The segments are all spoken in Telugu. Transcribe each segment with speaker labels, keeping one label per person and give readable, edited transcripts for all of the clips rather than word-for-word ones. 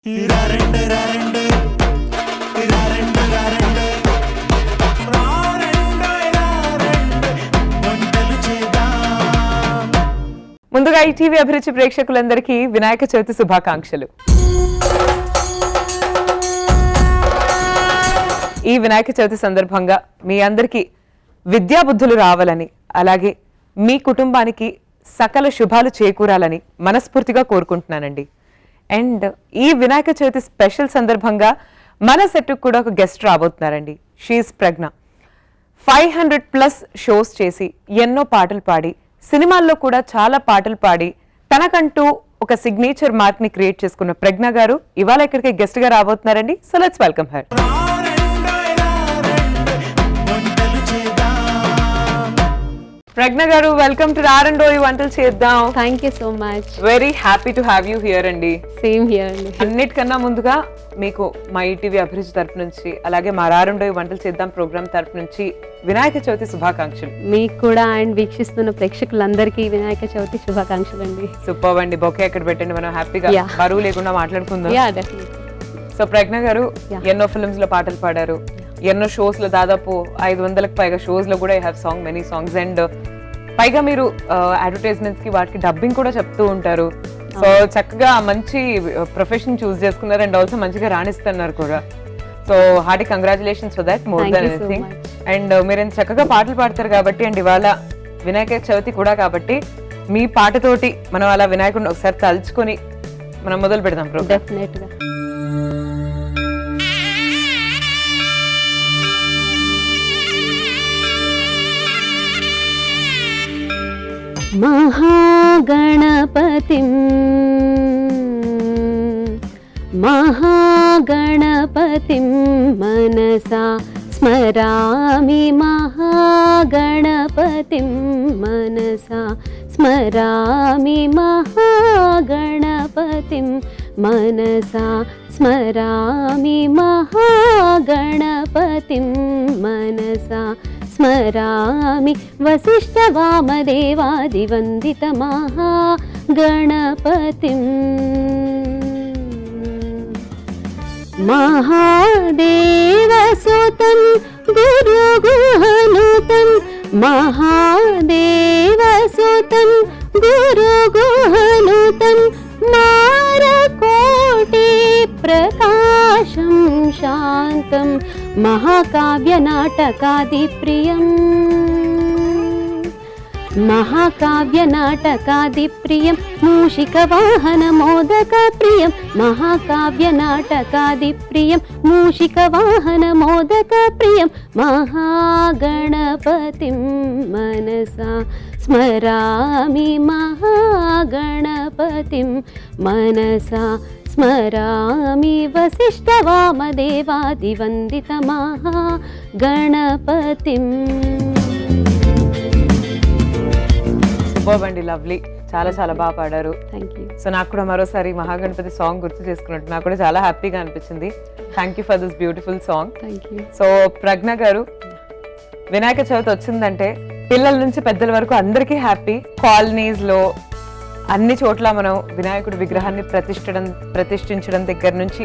Speaker 1: ముందుగా ఈటీవీ అభిరుచి ప్రేక్షకులందరికీ వినాయక చవితి శుభాకాంక్షలు. ఈ వినాయక చవితి సందర్భంగా మీ అందరికీ విద్యాబుద్ధులు రావాలని, అలాగే మీ కుటుంబానికి సకల శుభాలు చేకూరాలని మనస్ఫూర్తిగా కోరుకుంటున్నానండి. అండ్ ఈ వినాయక చవితి స్పెషల్ సందర్భంగా మన సెట్కు కూడా ఒక గెస్ట్ రాబోతున్నారండి. షీఈస్ ప్రజ్ఞ. 500+ షోస్ చేసి ఎన్నో పాటలు పాడి, సినిమాల్లో కూడా చాలా పాటలు పాడి తనకంటూ ఒక సిగ్నేచర్ మార్క్ ని క్రియేట్ చేసుకున్న ప్రజ్ఞ గారు ఇవాళ ఇక్కడికి గెస్ట్ గా రాబోతున్నారండి. So let's welcome her. Pragnya గారు, వెల్కమ్ టు రారండోయి వంటలు చేద్దాం.
Speaker 2: Thank you so much.
Speaker 1: Very happy to have you here అండి.
Speaker 2: సేమ్ హియర్ అండి.
Speaker 1: అన్నిటికన్నా ముందుగా మీకు మా ఈటీవీ అభిరుచి తరపు నుంచి, అలాగే మా రారండోయి వంటలు చేద్దాం ప్రోగ్రామ్ తరపు నుంచి వినాయక చవితి శుభాకాంక్షలు.
Speaker 2: మీకు కూడా అండ్ వీక్షిస్తున్న ప్రేక్షకులందరికీ వినాయక చవితి శుభాకాంక్షలు అండి.
Speaker 1: సూపర్ అండి. బొకే ఎక్కడ పెట్టండి, మనం హ్యాపీగా బరువు లేకుండా మాట్లాడుకుందాం. సో ప్రజ్ఞ గారు ఎన్నో ఫిల్మ్స్ లో పాటలు పాడారు, ఎన్నో షోస్ లో, దాదాపు 500కి పైగా షోస్ లో కూడా I have song many songs. And పైగా మీరు అడ్వర్టైజ్మెంట్స్ కి వాటికి డబ్బింగ్ కూడా చెప్తూ ఉంటారు. సో చక్కగా మంచి ప్రొఫెషన్ చూస్ చేసుకున్నారు అండ్ ఆల్సో మంచిగా రాణిస్తున్నారు కూడా. So hearty congratulations for that, more than anything. And మీరు ఎంత చక్కగా పాటలు పాడతారు కాబట్టి, అండ్ ఇవాళ వినాయక చవితి కూడా కాబట్టి మీ పాటతోటి మనం అలా వినాయకుడిని ఒకసారి తలుచుకొని మనం మొదలు పెడదాం ప్రోగ్రామ్.
Speaker 2: డెఫినెట్ గా. మహాగణపతిం మహాగణపతిం మనసా స్మరామి, మహాగణపతిం మనసా స్మరామి, మహాగణపతిం మనసా స్మరామి, మహాగణపతిం మనసా స్మరామి, వసిష్ఠ వామదేవాదివందిత మహాగణపతిం, మహాదేవసుతం గురుగుహనుతం, మహాదేవసుతం గురుగుహనుతం, మారకోటి ప్రకాశం శాంతం, మహాకావ్య నాటకాదిప్రియం, మహాకావ్య నాటకాదిప్రియం, మూషిక వాహన మోదక ప్రియం, మహాకావ్య నాటకాదిప్రియం, మూషిక వాహన మోదక ప్రియం, మహాగణపతిం మనసా స్మరామి, మహాగణపతిం మనసా స్మరామి, వసిష్ఠ వామదేవాదివందిత మహాగణపతిం.
Speaker 1: సూపర్ అండి, లవ్లీ, చాలా చాలా బాగా పాడారు.
Speaker 2: Thank you.
Speaker 1: సో నాకు కూడా మరోసారి మహాగణపతి సాంగ్ గుర్తు చేసుకున్నట్టు నాకు కూడా చాలా హ్యాపీగా అనిపించింది. Thank you for this beautiful song.
Speaker 2: Thank you.
Speaker 1: So Pragnya గారు, వినాయక చవితి వచ్చిందంటే పిల్లల నుంచి పెద్దల వరకు అందరికీ హ్యాపీ. కాలనీస్ లో అన్ని చోట్ల మనం వినాయకుడి విగ్రహాన్ని ప్రతిష్ఠించడం దగ్గర నుంచి,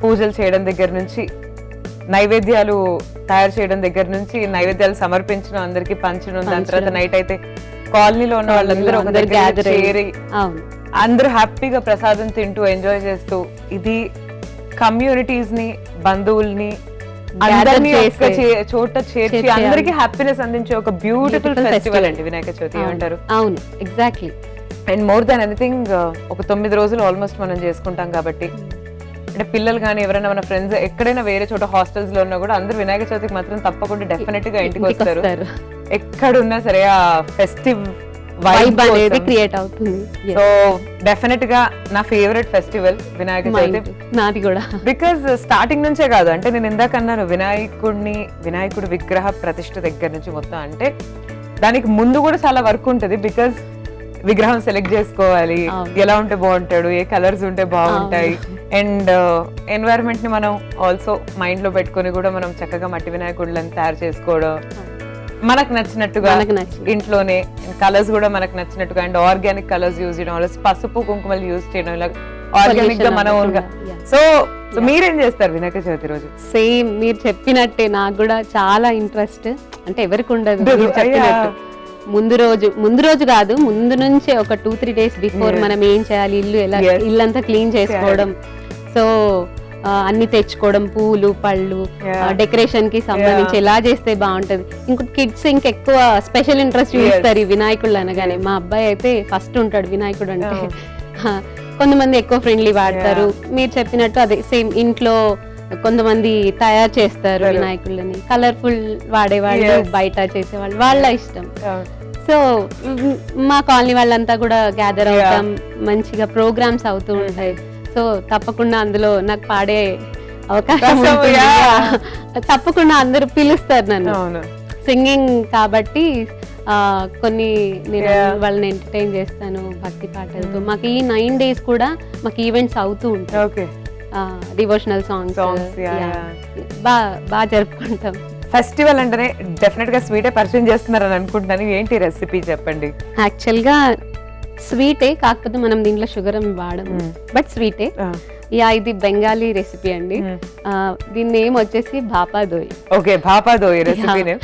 Speaker 1: పూజలు చేయడం దగ్గర నుంచి, నైవేద్యాలు తయారు చేయడం దగ్గర నుంచి, నైవేద్యాలు సమర్పించడం, అందరికి పంచడం, దాని తర్వాత నైట్ అయితే కాలనీలో ఉన్న వాళ్ళందరూ ఒక దగ్గర చేరి అందరూ హ్యాపీగా ప్రసాదం తింటూ ఎంజాయ్ చేస్తూ, ఇది కమ్యూనిటీస్ ని, బంధువుల్ని అందరినీ చోట చేర్చి అందరికి హ్యాపీనెస్ అందించే ఒక బ్యూటిఫుల్ ఫెస్టివల్ అండి వినాయక చవితి. ఏమంటారు?
Speaker 2: అవును, exactly.
Speaker 1: And more than anything ఒక 9 రోజులు ఆల్మోస్ట్ మనం చేసుకుంటాం కాబట్టి, అంటే పిల్లలు కానీ ఎవరైనా మన ఫ్రెండ్స్ ఎక్కడైనా వేరే చోట హాస్టల్స్ లో ఉన్నా కూడా అందరూ వినాయక చవితికి మాత్రం తప్పకుండా డెఫినెట్ గా ఇంటికి వస్తారు. ఎక్కడున్నా సరే ఆ ఫెస్టివ్ వైబ్ అనేది క్రియేట్ అవుతుంది. సో డెఫినెట్ గా నా ఫేవరెట్ ఫెస్టివల్ వినాయక చవితి.
Speaker 2: నాది కూడా.
Speaker 1: బికాజ్ స్టార్టింగ్ నుంచే కాదు, అంటే నేను ఇందాక అన్నాను వినాయకుడి విగ్రహ ప్రతిష్ఠ దగ్గర నుంచి మొత్తం, అంటే దానికి ముందు కూడా చాలా వర్క్ ఉంటుంది. బికాజ్ విగ్రహం సెలెక్ట్ చేసుకోవాలి, ఎలా ఉంటే బాగుంటాడు, ఏ కలర్స్ ఉంటే బాగుంటాయి, అండ్ ఎన్వైరన్మెంట్ ని మనం ఆల్సో మైండ్ లో పెట్టుకొని కూడా మనం చక్కగా మట్టి వినాయకుడులను తయారు చేసుకోవడం. మనకు నచ్చినట్టుగా
Speaker 2: మనకు నచ్చింది.
Speaker 1: ఇంట్లోనే కలర్స్ కూడా మనకు నచ్చినట్టుగా అండ్ ఆర్గానిక్ కలర్స్ యూజ్ చేయడం వల్ల పసుపు కుంకుమలు యూజ్ చేయడం ఇలా ఆర్గానిక్ గా మన ఓన్ గా. సో మీరేం చేస్తారు వినాయక చవితి రోజు?
Speaker 2: సేమ్ మీరు చెప్పినట్టే నాకు కూడా చాలా ఇంట్రెస్ట్. అంటే ఎవరికి ఉండదు
Speaker 1: ఉండదు.
Speaker 2: మీరు చెప్పినట్టు. ముందు రోజు కాదు, ముందు నుంచే ఒక 2-3 days బిఫోర్
Speaker 1: Yes.
Speaker 2: మనం ఏం చేయాలి,
Speaker 1: Yes.
Speaker 2: ఇల్లంతా క్లీన్ చేసుకోవడం. సో అన్ని తెచ్చుకోవడం, పూలు పళ్ళు,
Speaker 1: Yeah.
Speaker 2: డెకరేషన్ కి సంబంధించి ఎలా చేస్తే బాగుంటది. ఇంకోటి కిడ్స్ ఇంకెక్కువ స్పెషల్ ఇంట్రెస్ట్ చూపిస్తారు ఈ వినాయకుళ్ళు అనగానే. మా అబ్బాయి అయితే ఫస్ట్ ఉంటాడు వినాయకుడు అంటే. కొంతమంది ఎక్కువ ఫ్రెండ్లీ వాడతారు. మీరు చెప్పినట్టు అదే సేమ్ ఇంట్లో కొంతమంది తయారు చేస్తారు వినాయకుళ్ళని, కలర్ఫుల్ వాడేవాళ్ళు,
Speaker 1: Yes.
Speaker 2: బయట చేసేవాళ్ళు, వాళ్ళ ఇష్టం. సో మా కాలనీ వాళ్ళంతా కూడా గ్యాదర్ అవుతాం, మంచిగా ప్రోగ్రామ్స్ అవుతూ ఉంటాయి. సో తప్పకుండా అందులో నాకు పాడే అవకాశం
Speaker 1: అవకాశం,
Speaker 2: ఉంటుంది.
Speaker 1: yeah.
Speaker 2: తప్పకుండా అందరూ పిలుస్తారు నన్ను
Speaker 1: అవును.
Speaker 2: సింగింగ్ కాబట్టి. కొన్ని నేను
Speaker 1: Yeah.
Speaker 2: వాళ్ళని ఎంటర్టైన్ చేస్తాను భక్తి పాటలతో. మాకు ఈ 9 days కూడా మాకు ఈవెంట్స్ అవుతూ ఉంటాయి.
Speaker 1: Okay.
Speaker 2: Devotional songs
Speaker 1: Songs, yeah.
Speaker 2: బాగా జరుపుకుంటాం.
Speaker 1: ఫెస్టివల్ అంటేనే డెఫినెట్ గా స్వీటే పరిచయం చేస్తున్నారని అనుకుంటున్నాను. ఏంటి రెసిపీ చెప్పండి?
Speaker 2: యాక్చువల్గా స్వీటే, కాకపోతే మనం దీంట్లో షుగర్ వాడము, బట్ స్వీటే. ఇది బెంగాలీ రెసిపీ అండి. దీని నేమ్ వచ్చేసి bhapa doi.
Speaker 1: Okay, bhapa doi recipe.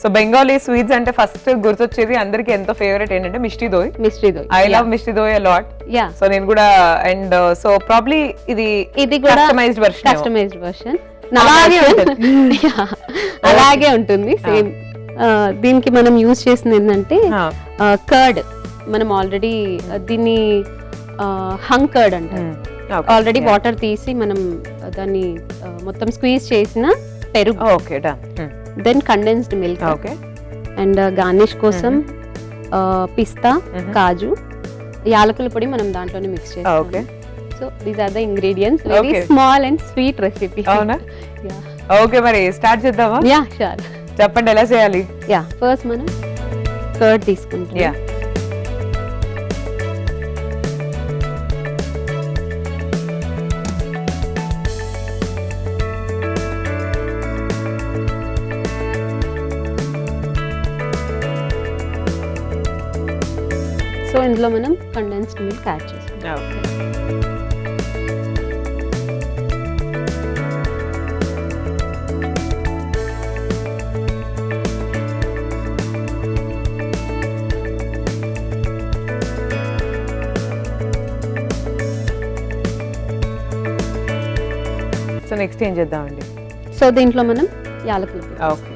Speaker 1: So Bengali sweets అంటే ఫస్ట్ గుర్తొచ్చేది అందరికి ఎంతో ఫేవరెట్ ఏంటంటే mishti doi. I love mishti doi a lot.
Speaker 2: Yeah,
Speaker 1: so నేను కూడా అండ్ సో ప్రాబ్లీ ఇది
Speaker 2: కూడా
Speaker 1: కస్టమైజ్డ్
Speaker 2: వర్షన్ అలాగే ఉంటుంది సేమ్. దీనికి మనం యూజ్ చేసింది ఏంటంటే కర్డ్. మనం ఆల్రెడీ దీన్ని హంగ్ కర్డ్ అంటారు. ఆల్రెడీ వాటర్ తీసి మనం దాన్ని మొత్తం స్క్వీజ్ చేసిన పెరుగు.
Speaker 1: Okay,
Speaker 2: then condensed milk.
Speaker 1: Okay.
Speaker 2: And garnish కోసం పిస్తా, కాజు, యాలకుల పొడి మనం దాంట్లోనే మిక్స్ చేస్తాం.
Speaker 1: Okay.
Speaker 2: So these are the ingredients. Very small and sweet recipe.
Speaker 1: అవునా? ఓకే, మరి స్టార్ట్ చేద్దామా?
Speaker 2: Yeah, sure.
Speaker 1: చెప్పండి ఎలా చేయాలి?
Speaker 2: యా, ఫస్ట్ మనం కర్డ్ తీసుకుంటాం.
Speaker 1: యా.
Speaker 2: సో ఇందులో మనం కండెన్స్డ్ మిల్క్ యాడ్ చేసుకుంటాం.
Speaker 1: ఓకే. సో నెక్స్ట్ ఏం చేద్దామండి?
Speaker 2: సో దీంట్లో మనం యాలకుల పొడి.
Speaker 1: ఓకే.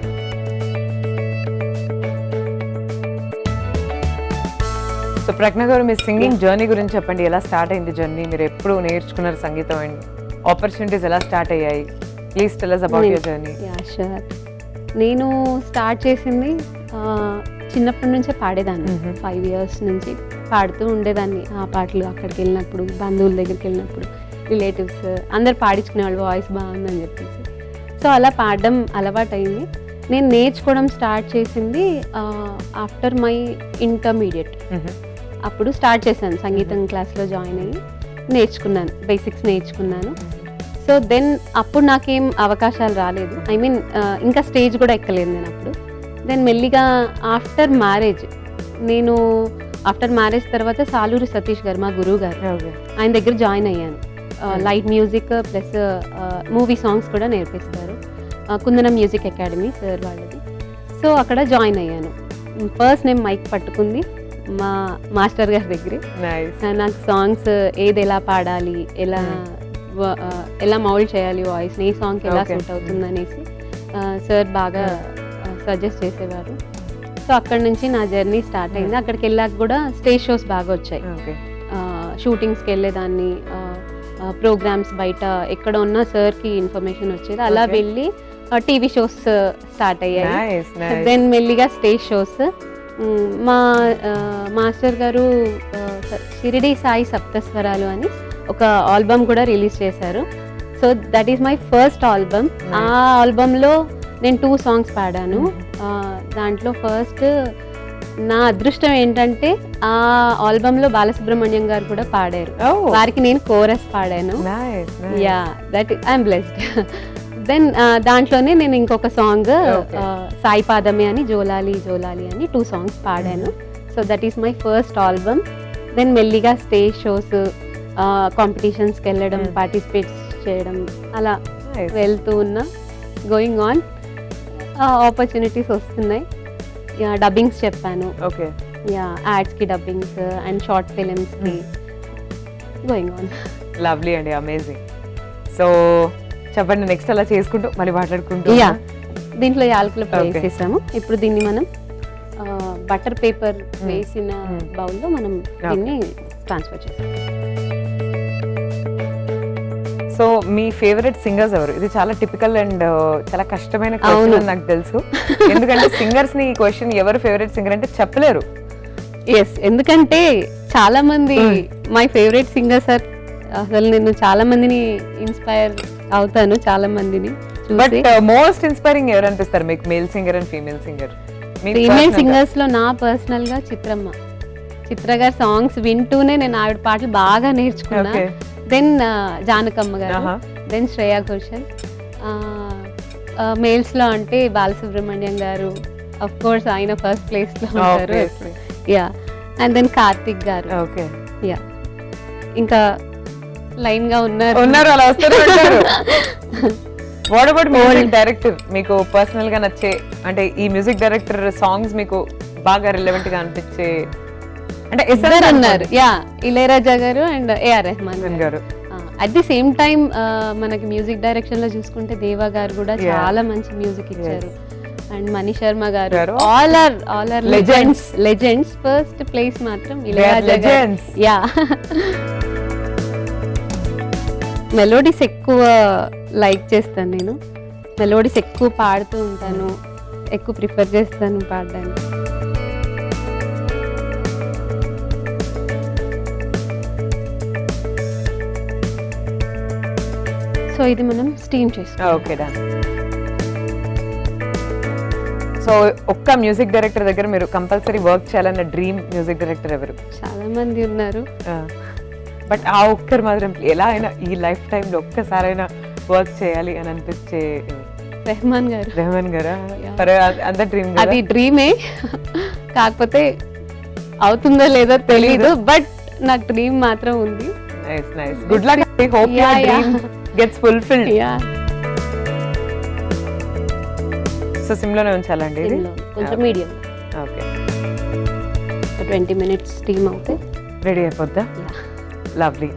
Speaker 1: సో ప్రజ్ఞ గారు, మీ సింగింగ్ జర్నీ గురించి చెప్పండి. ఎలా స్టార్ట్ అయింది జర్నీ? మీరు ఎప్పుడు నేర్చుకున్నారు సంగీతం అండ్ ఆపర్చునిటీస్ ఎలా స్టార్ట్ అయ్యాయి? Please tell us about your journey.
Speaker 2: Yeah, sure. నేను స్టార్ట్ చేసింది చిన్నప్పటి నుంచే పాడేదాన్ని. 5 years నుంచి పాడుతూ ఉండేదాన్ని. ఆ పాటలు అక్కడికి వెళ్ళినప్పుడు, బంధువుల దగ్గరికి వెళ్ళినప్పుడు, రిలేటివ్స్ అందరు పాడించుకునేవాళ్ళు వాయిస్ బాగుందని చెప్పేసి. సో అలా పాడడం అలవాటైంది. నేను నేర్చుకోవడం స్టార్ట్ చేసింది ఆఫ్టర్ మై ఇంటర్మీడియట్. అప్పుడు స్టార్ట్ చేశాను, సంగీతం క్లాస్లో జాయిన్ అయ్యి నేర్చుకున్నాను, బేసిక్స్ నేర్చుకున్నాను. సో దెన్ అప్పుడు నాకేం అవకాశాలు రాలేదు. ఐ మీన్ ఇంకా స్టేజ్ కూడా ఎక్కలేదు నేను అప్పుడు. దెన్ మెల్లిగా ఆఫ్టర్ మ్యారేజ్ తర్వాత సాలూరి సతీష్ గారు, మా గురువు గారు, ఆయన దగ్గర జాయిన్ అయ్యాను. Light music plus movie songs కూడా నేర్పిస్తారు. కుందనం మ్యూజిక్ అకాడమీ సార్ వాళ్ళది. సో అక్కడ జాయిన్ అయ్యాను. ఫస్ట్ నేను మైక్ పట్టుకుంది మా మాస్టర్ గారి దగ్గరే. నాకు సాంగ్స్ ఏది ఎలా పాడాలి, ఎలా మౌల్డ్ చేయాలి వాయిస్, ఏ సాంగ్కి ఎలా సూట్ అవుతుంది అనేసి సార్ బాగా సజెస్ట్ చేసేవారు. సో అక్కడ నుంచి నా జర్నీ స్టార్ట్ అయింది. అక్కడికి వెళ్ళాక కూడా స్టేజ్ షోస్ బాగా వచ్చాయి. షూటింగ్స్కి వెళ్ళేదాన్ని, ప్రోగ్రామ్స్ బయట ఎక్కడ ఉన్నా సార్కి ఇన్ఫర్మేషన్ వచ్చేది. అలా వెళ్ళి టీవీ షోస్ స్టార్ట్ అయ్యాయి. దెన్ మెల్లిగా స్టేజ్ షోస్. మా మాస్టర్ గారు షిరిడి సాయి సప్తస్వరాలు అని ఒక ఆల్బమ్ కూడా రిలీజ్ చేశారు. So that is my first album. ఆ ఆల్బమ్లో నేను 2 songs పాడాను. దాంట్లో ఫస్ట్ నా అదృష్టం ఏంటంటే ఆ ఆల్బమ్లో బాలసుబ్రహ్మణ్యం గారు కూడా పాడారు. వారికి నేను కోరస్ పాడాను. Yeah, that I'm blessed. Then దాంట్లోనే నేను ఇంకొక సాంగ్ సాయి పాదమే అని జోలాలి జోలాలి అని 2 songs పాడాను. So that is my first album. Then మెల్లిగా స్టేజ్ షోస్, కాంపిటీషన్స్కి వెళ్ళడం, పార్టిసిపేట్ చేయడం, అలా వెళ్తూ ఉన్నా. గోయింగ్ ఆన్, ఆపర్చునిటీస్ వస్తున్నాయి. డబ్బింగ్స్ చెప్పాను.
Speaker 1: ఓకే.
Speaker 2: యా, యాడ్స్కి డబ్బింగ్స్ అండ్ షార్ట్ ఫిలిమ్స్కి. Going on.
Speaker 1: లవ్లీ అండి, అమేజింగ్. సో చెప్పండి, నెక్స్ట్ అలా చేసుకుంటూ మళ్ళీ మాట్లాడుకుంటూ.
Speaker 2: యా, దీంట్లో యాలకుల పొడి వేసేసాము. ఇప్పుడు దీన్ని మనం బటర్ పేపర్ వేసిన బౌల్లో మనం దీన్ని ట్రాన్స్ఫర్ చేస్తాం.
Speaker 1: సో మీ ఫేవరెట్ సింగర్స్ ఎవరు? ఇది చాలా టిపికల్ అండ్ చాలా కష్టమైన క్వశ్చన్ అని నాకు తెలుసు. ఎందుకంటే సింగర్స్ ని ఈ క్వశ్చన్ ఎవరు ఫేవరెట్ సింగర్ అంటే చెప్పలేరు.
Speaker 2: ఎస్, ఎందుకంటే చాలా మంది మై ఫేవరెట్ సింగర్స్ ఆర్, అసలు నేను చాలా మందిని ఇన్స్పైర్ అవుతాను, చాలా మందిని.
Speaker 1: బట్ మోస్ట్ ఇన్స్పైరింగ్ ఎవరు అనిపిస్తారు మీకు, male singer and female singer?
Speaker 2: Female singers లో నా పర్సనల్ గా చిత్రమ్మ. చిత్ర గారి సాంగ్స్ వింటూనే నేను ఆవిడ పాటలు బాగా నేర్చుకున్నా. దెన్ జానకమ్మ గారు, దెన్ శ్రేయా ఘోషల్. మేల్స్ లో అంటే బాలసుబ్రహ్మణ్యం గారు, అఫ్ కోర్స్ ఆయన ఫస్ట్ ప్లేస్ లో ఉంటారు. యా, అండ్ దెన్ కార్తిక్ గారు. యా, ఇంకా లైన్ గా ఉన్నారు
Speaker 1: అలా వస్తారు. What about music director? మీకు పర్సనల్ గా నచ్చే, అంటే ఈ మ్యూజిక్ డైరెక్టర్ సాంగ్స్ మీకు బాగా రిలవెంట్ గా అనిపించే అంటే
Speaker 2: ఇద్దరు ఉన్నారు. యా, ఇళయరాజా గారు అండ్ ఏఆర్ రెహమాన్ గారు. అట్ ది సేమ్ టైం మనకి మ్యూజిక్ డైరెక్షన్ లో చూసుకుంటే దేవా గారు కూడా చాలా మంచి మ్యూజిక్ ఇచ్చారు. And Mani Sharma garu, all are legends. First place మాత్రం ఇళయరాజా గారు. యా, మెలోడీస్ ఎక్కువ లైక్ చేస్తాను నేను. మెలోడీస్ ఎక్కువ పాడుతూ ఉంటాను, ఎక్కువ ప్రిఫర్ చేస్తాను పాడడానికి. సో ఇది మనం స్టీమ్ చేస్తాం.
Speaker 1: Okay, done. సో ఒక్క మ్యూజిక్ డైరెక్టర్ దగ్గర మీరు కంపల్సరీ వర్క్ చేయాలన్న డ్రీమ్ మ్యూజిక్ డైరెక్టర్ ఎవరు?
Speaker 2: చాలా మంది ఉన్నారు,
Speaker 1: బట్ ఆ ఒక్కరు మాత్రం ఎలా అయినా ఈ లైఫ్ టైంలో ఒక్కసారైనా వర్క్ చేయాలి అని అనిపించే?
Speaker 2: రెహమాన్ గారు.
Speaker 1: రెహమాన్ గారా? అంత డ్రీమ్?
Speaker 2: అది డ్రీమే, కాకపోతే అవుతుందో లేదో తెలీదు, బట్ నాకు డ్రీమ్ మాత్రం ఉంది.
Speaker 1: Nice nice, good luck. I hope your dream gets fulfilled. So సిమ్లోనే ఉంచాలండి ఇది?
Speaker 2: కొంచెం మీడియం.
Speaker 1: ఓకే,
Speaker 2: 20 minutes స్టీమ్ అవుతే
Speaker 1: రెడీ అయిపోద్దా? లవ్లీ.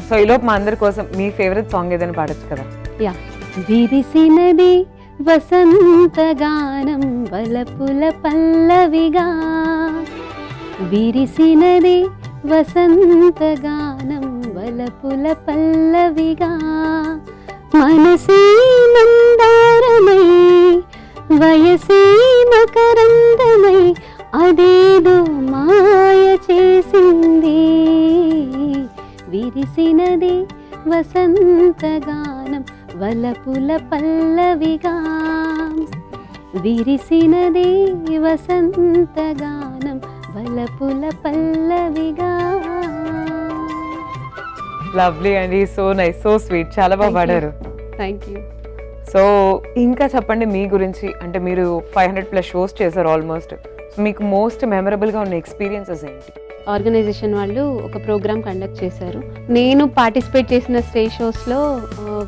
Speaker 1: సో ఈలోపు మా అందరి కోసం మీ ఫేవరెట్ సాంగ్ ఏదైనా పాడొచ్చు కదా?
Speaker 2: యా, విరిసినది వసంత గానం వలపుల పల్లవిగా, విరిసినది వసంత గానం వలపుల పల్లవిగా, మనసే మందారమై వయసే మకరందమై అదేదో మాయ చేసింది, విరిసినది వసంత గానం వలపుల పల్లవిగా, విరిసినది వసంత గానం వలపుల పల్లవిగా.
Speaker 1: లవ్లీ అండి, సో నైస్, సో స్వీట్, చాలా బాగా పాడారు.
Speaker 2: Thank you.
Speaker 1: సో ఇంకా చెప్పండి మీ గురించి. అంటే మీరు 500+ షోస్ చేశారు ఆల్మోస్ట్. మీకు మోస్ట్ మెమరబుల్గా ఉన్న ఎక్స్పీరియన్సెస్ ఏంటి?
Speaker 2: ఆర్గనైజేషన్ వాళ్ళు ఒక ప్రోగ్రామ్ కండక్ట్ చేశారు. నేను పార్టిసిపేట్ చేసిన స్టేజ్ షోస్లో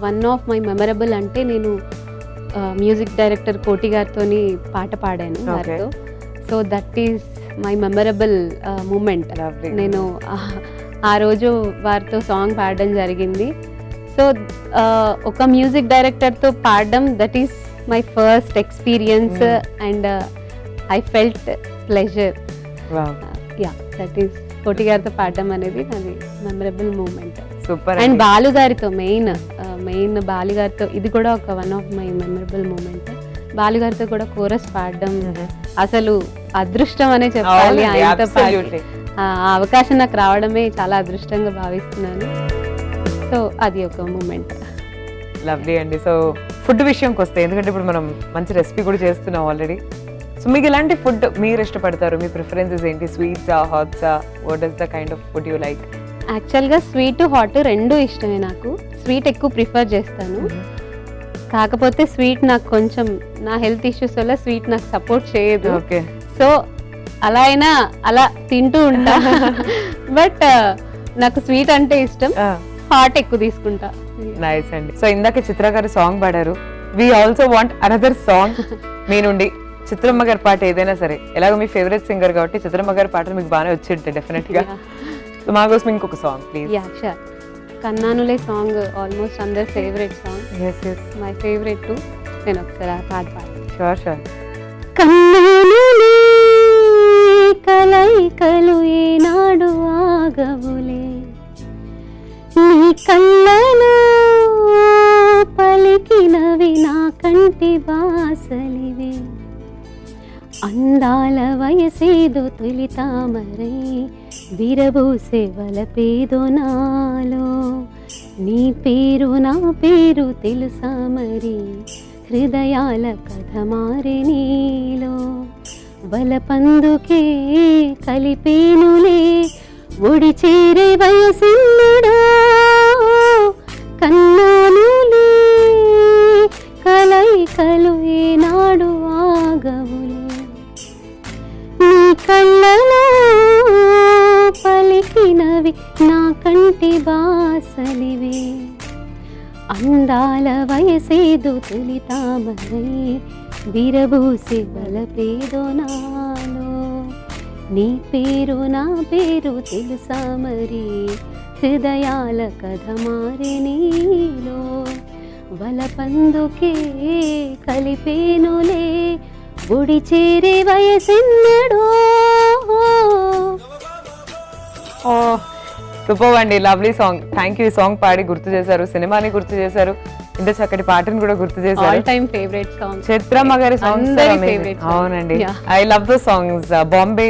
Speaker 2: వన్ ఆఫ్ మై మెమరబుల్ అంటే నేను మ్యూజిక్ డైరెక్టర్ కోటి గారితో పాట పాడాను వారితో. So that is my memorable moment. నేను ఆ రోజు వారితో సాంగ్ పాడడం జరిగింది. సో ఒక మ్యూజిక్ డైరెక్టర్తో పాడడం, that is my first experience and I felt pleasure. Yeah, that is Koti గారితో పాడడం అనేది నాది memorable moment.
Speaker 1: Super.
Speaker 2: And Balu గారితో మెయిన్ బాలు గారితో ఇది కూడా ఒక one of my memorable moment. Balu గారితో కూడా కోరస్ పాడడం అసలు అదృష్టం అనే చెప్పాలి. ఆయనతో పాడి ఆ అవకాశం నాకు రావడమే చాలా అదృష్టంగా భావిస్తున్నాను. సో అది ఒక మూమెంట్.
Speaker 1: లవ్లీ అండి. సో ఫుడ్ విషయంకి వస్తే, ఎందుకంటే ఇప్పుడు మనం మంచి రెసిపీ కూడా చేస్తున్నాం ఆల్రెడీ. సో మీకు ఇలాంటి ఫుడ్ మీరు ఇష్టపడతారు? మీ ప్రిఫరెన్సెస్ ఏంటి? స్వీట్సా, హాట్సా? What is the kind of food you like?
Speaker 2: యాక్చువల్గా స్వీట్ హాట్ రెండు ఇష్టమే నాకు. స్వీట్ ఎక్కువ ప్రిఫర్ చేస్తాను. కాకపోతే స్వీట్ నాకు కొంచెం నా హెల్త్ ఇష్యూస్ వల్ల స్వీట్ నాకు సపోర్ట్ చేయదు.
Speaker 1: ఓకే.
Speaker 2: సో అలా అయినా అలా తింటూ ఉంటా. బట్ నాకు స్వీట్ అంటే ఇష్టం, హాట్ ఎక్కువ తీసుకుంటా.
Speaker 1: నైస్ అండి. సో ఇందాక చిత్ర గారు సాంగ్ పాడారు. We also want another song మీ నుండి. చిత్రమ్మ గారి పాట ఏదైనా సరే, ఎలాగో మీ ఫేవరెట్ సింగర్ కాబట్టి చిత్రమ్మ గారి పాటలు మీకు బాగానే వచ్చి ఉంటాయి డెఫినెట్ గా. సో మా కోసం ఇంకొక సాంగ్ ప్లీజ్.
Speaker 2: Yeah sure. కన్నానులే సాంగ్ ఆల్మోస్ట్ అందరి favourite song. My favourite too. నేను ఒకసారి ఆ పాట పాడు.
Speaker 1: Sure sure.
Speaker 2: కన్నానులే కలైకలు ఏనాడు ఆగవులే, నీ కళ్ళలో పలికినవి నా కంటి బాసలివే, అందాల వయసేదో తొలి తామరై విరబూసే వలపేదో నాలో, నీ పేరు నా పేరు తెలుసా మరి, హృదయాల కథ మారే నీలో, వలపందుకే కలిపేనులే ఒడి చేరే వయసిన్నడో, కన్నానులే కలైకలు ఏనాడు ఆగవులే, నీ కళ్ళలో పలికినవి నా కంటి బాసలివే, అందాల వయసేదో తొలి తామరై విరబూసి బలపేదో నాలో, నీ పేరు నా పేరు తెలుసా మరి, హృదయాల కథ మారే నీలో, వలపందుకే కలిపేనులే గుడి చేరే వయసెన్నడో.
Speaker 1: సూపర్ అండి, లవ్లీ సాంగ్. Thank you. ఈ సాంగ్ పాడి గుర్తు చేశారు, సినిమాని గుర్తు చేశారు, ఇంత చక్కటి పాటను కూడా గుర్తు చేశారు.
Speaker 2: All time favourite song
Speaker 1: Chitramma గారి సాంగ్స్. అవునండి, I love the songs. Bombay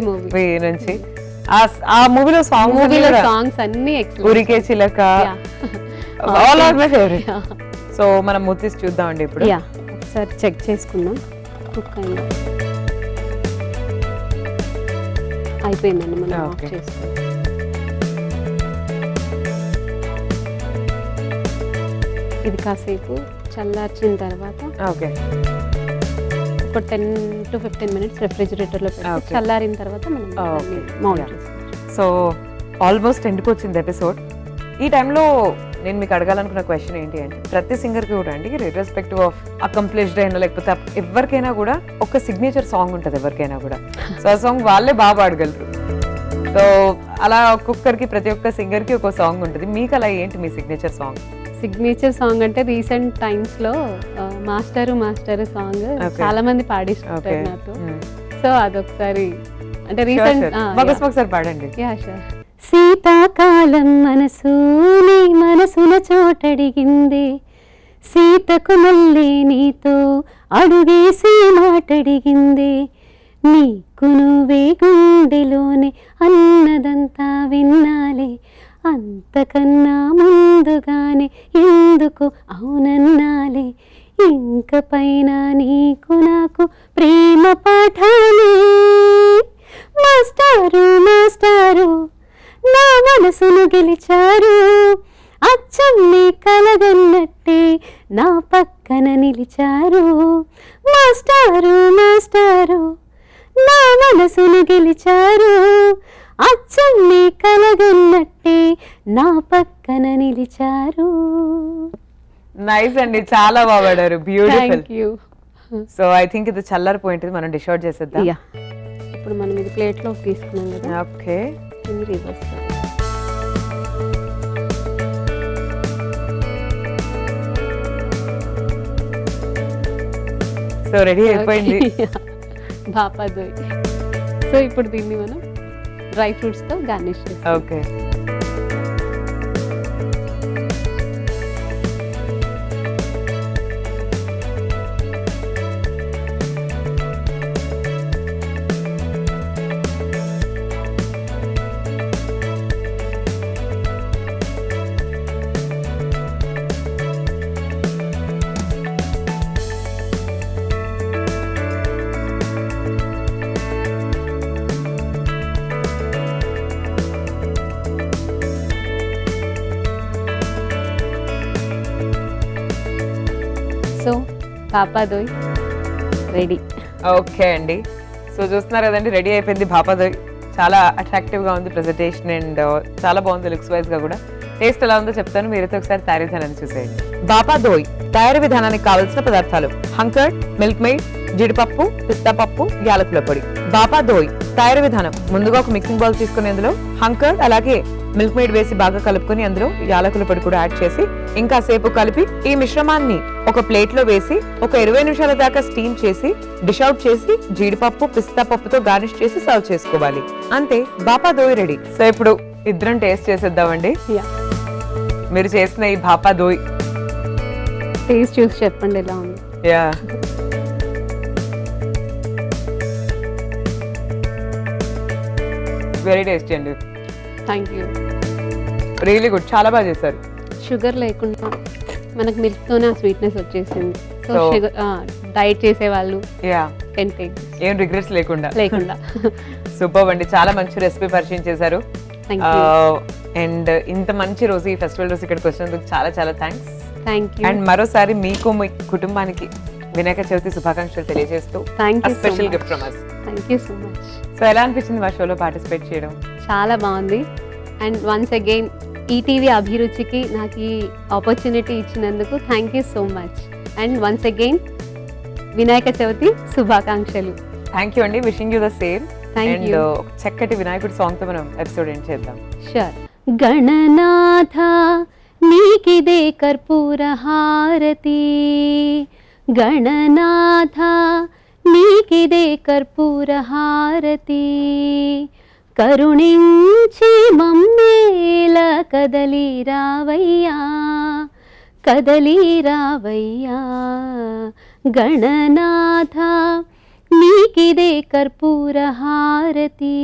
Speaker 1: movie నుంచి ఆ మూవీలో
Speaker 2: సాంగ్స్ అన్ని excellent.
Speaker 1: Urike Chilaka, all are my favourite. So మనం మూవీస్ చూద్దామండి ఇప్పుడు.
Speaker 2: ఒకసారి చెక్ చేసుకుందాం. కుక్ అయింది, అయిపోయిందండి. మనం ఆఫ్ చేసుకుందాం. ఇది కాసేపు చల్లార్చిన తర్వాత
Speaker 1: ఓకే
Speaker 2: ఒక 10 to 15 minutes రెఫ్రిజిరేటర్లో పెట్టి చల్లారిన తర్వాత మనం మౌంట్ చేసుకోవచ్చు.
Speaker 1: సో ఆల్మోస్ట్ ఎండ్కి వచ్చింది ఎపిసోడ్. ఈ టైంలో నేను మీకు అడగాలనుకున్న క్వశ్చన్ ఏంటి అంటే, ప్రతి సింగర్కి కూడా అండి, ఇర్రెస్పెక్టివ్ ఆఫ్ అకంప్లిష్డ్ అయినా లేకపోతే ఎవరికైనా కూడా ఒక సిగ్నేచర్ సాంగ్ ఉంటుంది ఎవరికైనా కూడా. సో ఆ సాంగ్ వాళ్ళే బాగా పాడగలరు. సో అలా ఒక్కొక్కరికి ప్రతి ఒక్క సింగర్కి ఒక సాంగ్ ఉంటుంది. మీకు అలా ఏంటి మీ సిగ్నేచర్ సాంగ్?
Speaker 2: సిగ్నేచర్ సాంగ్ అంటే రీసెంట్ టైమ్స్ లో మాస్టర్ సాంగ్ చాలా మంది పాడిస్తారు నాతో. సో అదొకసారి అంటే రీసెంట్
Speaker 1: ఒకసారి పాడండి.
Speaker 2: శీతాకాలం మనసు నీ మనసున చోటడిగిందే, సీతకు మళ్ళీ నీతో అడుగేసి మాటడిగిందే, నీకు నువ్వే గుండెలోనే అన్నదంతా విన్నాలే, అంతకన్నా ముందుగానే ఎందుకు అవునన్నాలే, ఇంక పైన నీకు నాకు ప్రేమ పాఠాలే, మాస్టారు మాస్టారు నా మనసును గెలిచారు, అచ్చం నీ కలగన్నట్టే నా పక్కన నిలిచారు, మాస్టారు మాస్టారు నా మనసును గెలిచారు, అచ్చం నీ కలగన్నట్టే నా పక్కన నిలిచారు.
Speaker 1: నైస్ అండి, చాలా బాగా పాడారు. Beautiful.
Speaker 2: Thank you.
Speaker 1: So I think ఇది చల్లారిపోయింది, మనం డిష్ అవుట్ చేసేద్దాం.
Speaker 2: ఇప్పుడు మనం ఇది ప్లేట్లోకి తీసుకున్నాం కదా.
Speaker 1: Okay,
Speaker 2: reverse.
Speaker 1: సో రెడీ అయిపోయింది
Speaker 2: బాపాదోయ్. సో ఇప్పుడు దీన్ని మనం డ్రై ఫ్రూట్స్తో గార్నిష్ చేస్తాం.
Speaker 1: ఓకే,
Speaker 2: సో పాపాదోయ్ రెడీ.
Speaker 1: ఓకే అండి, సో చూస్తున్నారు కదండి, రెడీ అయిపోయింది బాపాదోయ్. చాలా అట్రాక్టివ్ గా ఉంది ప్రెజెంటేషన్ అండ్ చాలా బాగుంది లుక్స్ వైజ్ గా కూడా. టేస్ట్ ఎలా ఉందో చెప్తాను, మీరైతే ఒకసారి తయారీ విధానాన్ని చూసేయండి. బాపాదోయ్ తయారీ విధానానికి కావలసిన పదార్థాలు: హంకర్డ్, మిల్క్ మేడ్, జీడిపప్పు, పిస్తా పప్పు, యాలకుల పొడి. బాపాదోయ్ తయారీ విధానం: ముందుగా ఒక మిక్సింగ్ బౌల్ తీసుకుని అందులో హంకర్డ్ అలాగే మిల్క్ మేడ్ వేసి బాగా కలుపుకొని అందులో యాలకుల పొడి కూడా యాడ్ చేసి ఇంకా సేపు కలిపి ఈ మిశ్రమాన్ని ఒక ప్లేట్ లో వేసి ఒక 20 నిమిషాల దాకా స్టీమ్ చేసి డిష్ అవుట్ చేసి జీడిపప్పు, పిస్తా పప్పుతో గార్నిష్ చేసి సర్వ్ చేసుకోవాలి. అంతే, బాపాదోయ్ రెడీ. సో ఇప్పుడు ఇద్దరం టేస్ట్ చేసేద్దామండి. మీరు చేసిన ఈ బాపాదోయ్
Speaker 2: టేస్ట్ చూసి చెప్పండి ఎలా ఉంది.
Speaker 1: యా, వెరీ టేస్టీ అండి.
Speaker 2: Thank you.
Speaker 1: రియలీ గుడ్, చాలా బాగా చేశారు.
Speaker 2: షుగర్ లేకుండా మనకు మిల్క్ తోనే ఆ స్వీట్నెస్ వచ్చేసింది. సో
Speaker 1: So-
Speaker 2: షుగర్ డైట్ చేసే వాళ్ళు
Speaker 1: యా,
Speaker 2: కెన్ టేక్
Speaker 1: ఏం రిగ్రెట్స్ లేకుండా.
Speaker 2: లేకుండా.
Speaker 1: సూపర్ అండి, చాలా మంచి రెసిపీ పరిచయం చేశారు.
Speaker 2: Thank you.
Speaker 1: అండ్ ఇంత మంచి రోజు, ఈ ఫెస్టివల్ రోజు ఇక్కడికి వచ్చినందుకు చాలా చాలా థ్యాంక్స్.
Speaker 2: Thank you.
Speaker 1: అండ్ మరోసారి మీకు మీ కుటుంబానికి వినాయక చవితి శుభాకాంక్షలు తెలియజేస్తూ
Speaker 2: thank you.
Speaker 1: Special gift from us.
Speaker 2: Thank you so much.
Speaker 1: So ఎలా అనిపించింది మా షోలో పార్టిసిపేట్ చేయడం?
Speaker 2: చాలా బాగుంది. అండ్ వన్స్ అగైన్ ఈటీవీ అభిరుచికి నాకు ఈ ఆపర్చునిటీ ఇచ్చినందుకు thank you so much. And once again Vinayaka Chavithi శుభాకాంక్షలు.
Speaker 1: థ్యాంక్ యూ అండి, wishing you the same.
Speaker 2: Thank
Speaker 1: and
Speaker 2: you.
Speaker 1: ఒక చక్కటి వినాయకుడి సాంగ్ తో మనం ఎపిసోడ్ ఎండ్ చేద్దాం.
Speaker 2: షూర్. గణనాథ నీకిదే కర్పూర హారతి, గణనాథ నీకిదే కర్పూర హారతి, కరుణించి మమ్మేల కదలి రావయ్యా, కదలి రావయ్యా. గణనాథ నీకిదే కర్పూర హారతి,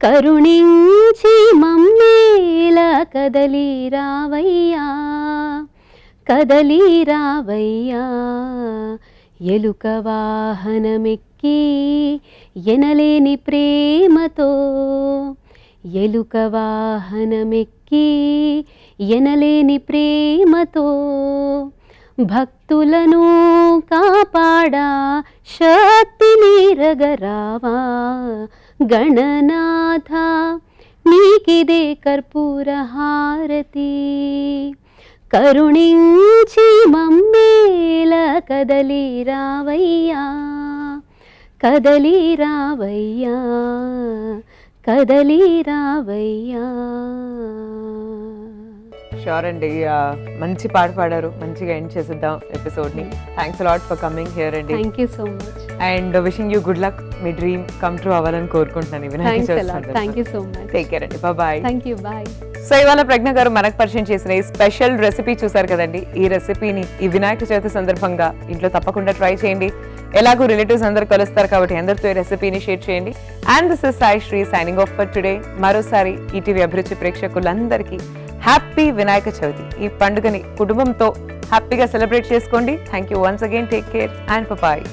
Speaker 2: కరుణించి మమ్మేల కదలి రావయ్యా, కదలి రావయ్యా. ఎలుక వాహనమెక్కి ఎనలేని ప్రేమతో, ఎలుక వాహనమెక్కి ఎనలేని ప్రేమతో, భక్తులను కాపాడా శక్తి మీరగరావా. గణనాథ నీకిదే కర్పూర హారతి, కరుణించి మమ్మేల కదలి రావయ్యా, కదలి రావయ్యా, కదలి రావయ్యా.
Speaker 1: షూర్ అండి, మంచి పాట పాడారు. మంచిగా ఎండ్ చేసేద్దాం ఎపిసోడ్ ని. Thanks a lot for coming here అండి.
Speaker 2: Thank you so much.
Speaker 1: And wishing you good luck. మీ డ్రీమ్ కమ్ ట్రూ అవ్వాలని కోరుకుంటున్నాను.
Speaker 2: Thank you so much.
Speaker 1: Take care అండి, bye.
Speaker 2: Thank you, bye.
Speaker 1: So ఇవాళ ప్రజ్ఞ గారు మనకు పరిచయం చేసిన ఈ స్పెషల్ రెసిపీ చూసారు కదండి. ఈ రెసిపీని ఈ వినాయక చవితి సందర్భంగా ఇంట్లో తప్పకుండా ట్రై చేయండి. ఎలాగో రిలేటివ్స్ అందరు కలుస్తారు కాబట్టి అందరితో ఈ రెసిపీని షేర్ చేయండి. And this is Sai Sri signing off for today. మరోసారి ఈటీవీ అభిరుచి ప్రేక్షకులందరికీ హ్యాపీ వినాయక చవితి. ఈ పండుగని కుటుంబంతో హ్యాపీగా సెలబ్రేట్ చేసుకోండి. Thank you once again. Take care and bye.